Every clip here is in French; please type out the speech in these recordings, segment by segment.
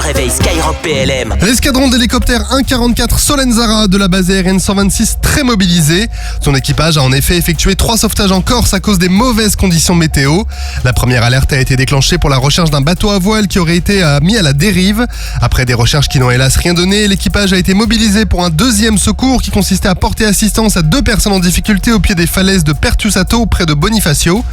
réveil Skyrock PLM. L'escadron d'hélicoptère 144 Solenzara de la base aérienne 126 très mobilisé. Son équipage a en effet effectué 3 sauvetages en Corse à cause des mauvaises conditions météo. La première alerte a été déclenchée pour la recherche d'un bateau à voile qui aurait été mis à la dérive. Après des recherches qui n'ont hélas rien donné, l'équipage a été mobilisé pour un deuxième secours qui consistait à porter assistance à 2 personnes en difficulté au pied des falaises de Pertusato près de Bonifacio.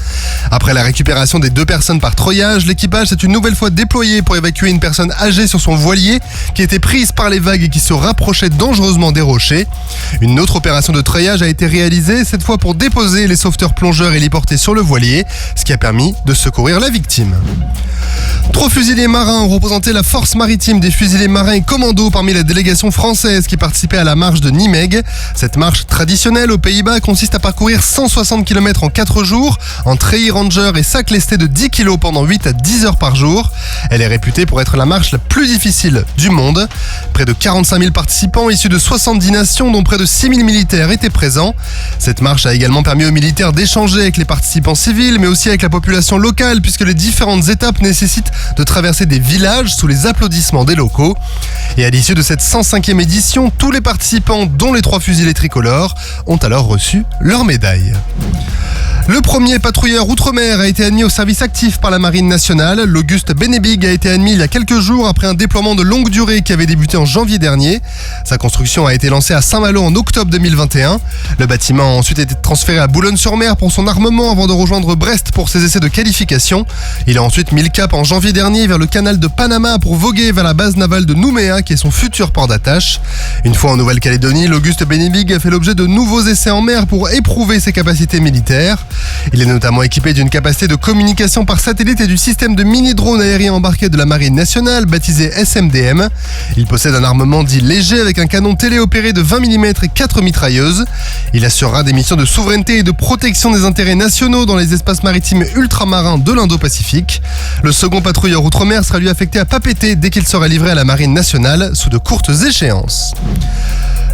Après la récupération des 2 personnes par treuillage, l'équipage s'est une nouvelle fois déployé pour évacuer une personne âgée sur son voilier qui était prise par les vagues et qui se rapprochait dangereusement des rochers. Une autre opération de treuillage a été réalisée, cette fois pour déposer les sauveteurs plongeurs héliportés sur le voilier, ce qui a permis de secourir la victime. 3 fusiliers marins ont représenté la force maritime des fusiliers marins et commandos parmi la délégation française qui participait à la marche de Nimègue. Cette marche traditionnelle aux Pays-Bas consiste à parcourir 160 km en 4 jours en treillis ranger et sac lesté de 10 kg pendant 8 à 10 heures par jour. Elle est réputée pour être la marche la plus difficile du monde. Près de 45 000 participants issus de 70 nations dont près de 6 000 militaires étaient présents. Cette marche a également permis aux militaires d'échanger avec les participants civils mais aussi avec la population locale puisque les différentes étapes nécessitent de traverser des villages sous les applaudissements des locaux. Et à l'issue de cette 105e édition, tous les participants, dont les 3 fusiliers tricolores, ont alors reçu leur médaille. Le premier patrouilleur outre-mer a été admis au service actif par la Marine nationale. L'Auguste Benebig a été admis il y a quelques jours après un déploiement de longue durée qui avait débuté en janvier dernier. Sa construction a été lancée à Saint-Malo en octobre 2021. Le bâtiment a ensuite été transféré à Boulogne-sur-Mer pour son armement avant de rejoindre Brest pour ses essais de qualification. Il a ensuite mis le cap en janvier dernier vers le canal de Panama pour voguer vers la base navale de Nouméa qui est son futur port d'attache. Une fois en Nouvelle-Calédonie, l'Auguste Benebig a fait l'objet de nouveaux essais en mer pour éprouver ses capacités militaires. Il est notamment équipé d'une capacité de communication par satellite et du système de mini-drone aérien embarqué de la Marine nationale, baptisé SMDM. Il possède un armement dit léger avec un canon téléopéré de 20 mm et 4 mitrailleuses. Il assurera des missions de souveraineté et de protection des intérêts nationaux dans les espaces maritimes ultramarins de l'Indo-Pacifique. Le second patrouilleur outre-mer sera lui affecté à Papeete dès qu'il sera livré à la Marine nationale sous de courtes échéances.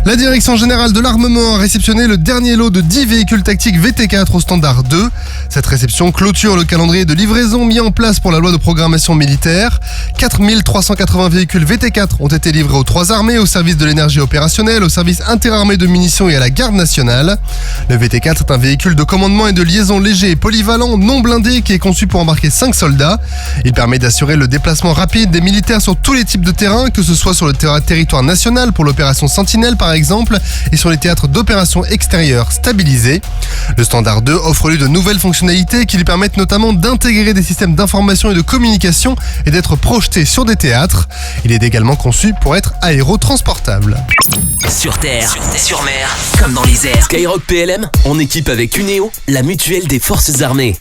La Direction Générale de l'Armement a réceptionné le dernier lot de 10 véhicules tactiques VT4 au standard 2. Cette réception clôture le calendrier de livraison mis en place pour la loi de programmation militaire. 4 380 véhicules VT4 ont été livrés aux 3 armées, au service de l'énergie opérationnelle, au service interarmé de munitions et à la garde nationale. Le VT4 est un véhicule de commandement et de liaison léger et polyvalent, non blindé, qui est conçu pour embarquer 5 soldats. Il permet d'assurer le déplacement rapide des militaires sur tous les types de terrains, que ce soit sur le territoire national pour l'opération Sentinelle par exemple, et sur les théâtres d'opérations extérieures stabilisés. Le Standard 2 offre lui de nouvelles fonctionnalités qui lui permettent notamment d'intégrer des systèmes d'information et de communication et d'être projeté sur des théâtres. Il est également conçu pour être aérotransportable. Sur terre, sur mer, comme dans les airs. Skyrock PLM, en équipe avec Uneo, la mutuelle des forces armées.